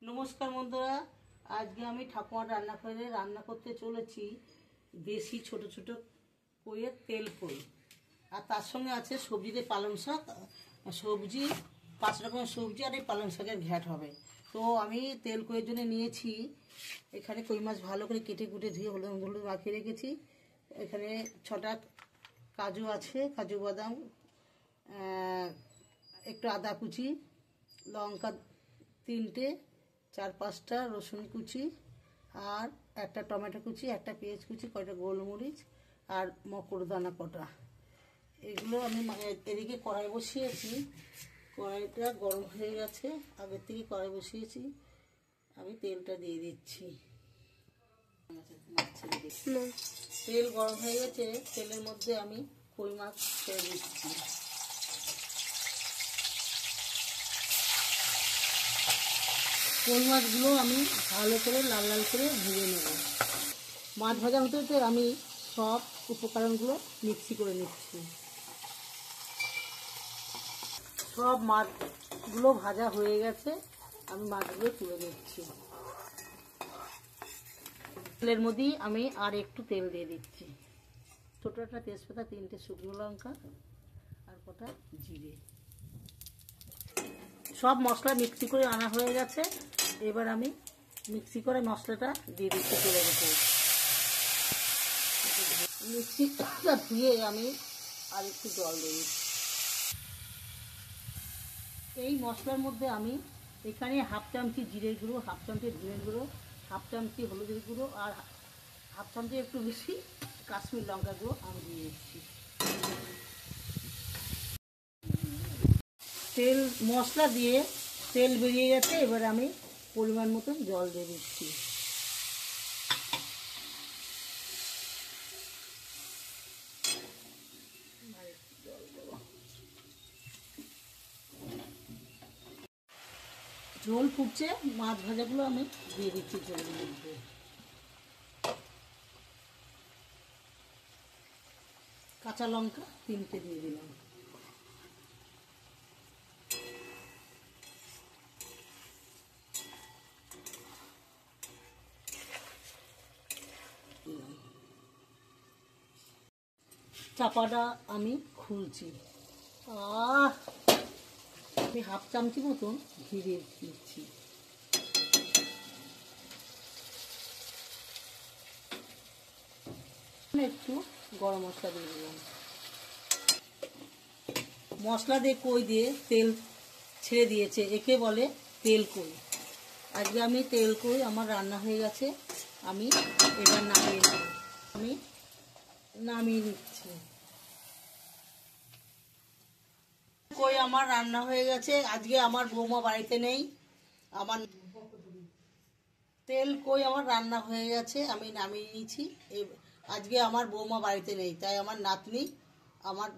नमस्कार बंधुरा आज के आमी ठाकुमार रान्नाघरे रान्ना करते चलेছি देशी छोटो छोटो कोয়ের तेल कोई और तार संगे आछे सब्जिते पालং शाक सब्जी 5 रकमेर सब्जी और पालং शाकेर घ्याट होबे। तो आमी तेल कोয়ের জন্য নিয়েছি এখানে কই মাছ ভালো করে কেটে কুটে ধুয়ে হলুদ হলুদ মাখিয়ে রেখেছি। এখানে 6টা কাজু আছে, কাজু বাদাম, একটু আদা কুচি, লঙ্কা 3টে, 4-5টা রসুন কুচি और एक टमेटो कुचि, एक पेঁয়াজ कुचि, कयटा गोलमरिच और मकरदाना कटा। एगुलो आमी एदिके कड़ाई बसिয়েছি, कड़ाईटा गरम হয়ে গেছে, आगे থেকে कड़ाई बसिয়েছি। আমি তেলটা দিয়ে দিচ্ছি। তেল গরম হয়ে গেছে, তেলের মধ্যে আমি কই মাছ ছেড়ে দিচ্ছি। কই মাছগুলো আমি ভালো করে লাল লাল করে ভেজে নেব। মাছ ভাজা হতে হতে আমি সব উপকরণগুলো মিক্সি করে নিচ্ছি। সব মাছগুলো ভাজা হয়ে গেছে, আমি মাছগুলো তুলে নিচ্ছি। তেলের মধ্যে আমি আর একটু তেল দিয়ে দিচ্ছি। ছোট একটা তেজপাতা, 3টে শুকনো লঙ্কা আর কটা জিরে। সব মশলা মিক্সি করে আনা হয়ে গেছে। এবার আমি মিক্সি করে মশলাটা দিয়ে দিচ্ছি তেলের উপর। মিক্সিটা ধুয়ে আমি আর একটু জল দিয়ে দিচ্ছি। এই মশলার মধ্যে আমি এখানে হাফ চামচি জিরের গুঁড়ো, হাফ চামচি ধনের গুঁড়ো, হাফ চামচি হলুদের গুঁড়ো আর হাফ চামচি একটু বেশি কাশ্মীর লঙ্কা গুঁড়ো আমি দিয়ে দিচ্ছি। তেল মশলা দিয়ে তেল বেরিয়ে গেছে, এবার আমি পরিমাণ মতন জল দিয়ে দিচ্ছি। ঝোল ফুটছে, মাছ ভাজাগুলো আমি দিয়ে দিচ্ছি ঝোলের মধ্যে। কাঁচা লঙ্কা 3টে দিয়ে দিলাম। চাপাটা আমি খুলছি। আমি হাফ চামচি মতন ঘি দিয়ে দিচ্ছি। একটু গরম মশলা দিয়ে দিলাম। মশলা দিয়ে কই দিয়ে তেল ছেড়ে দিয়েছে, একে বলে তেল কই। আজকে আমি তেল কই আমার রান্না হয়ে গেছে, আমি এবার নামিয়ে নেব। আমি নামিয়ে নিচ্ছি। কই আমার রান্না হয়ে গেছে। আজকে আমার বৌমা বাড়িতে নেই, আমার তেল কই আমার রান্না হয়ে গেছে, আমি নামিয়ে নিয়েছি। আজকে আমার বৌমা বাড়িতে নেই, তাই আমার নাতনি আমার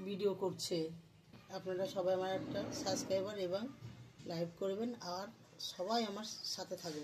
ভিডিও করছে। আপনারা সবাই আমার একটা সাবস্ক্রাইবার এবং লাইক করবেন আর সবাই আমার সাথে থাকবেন।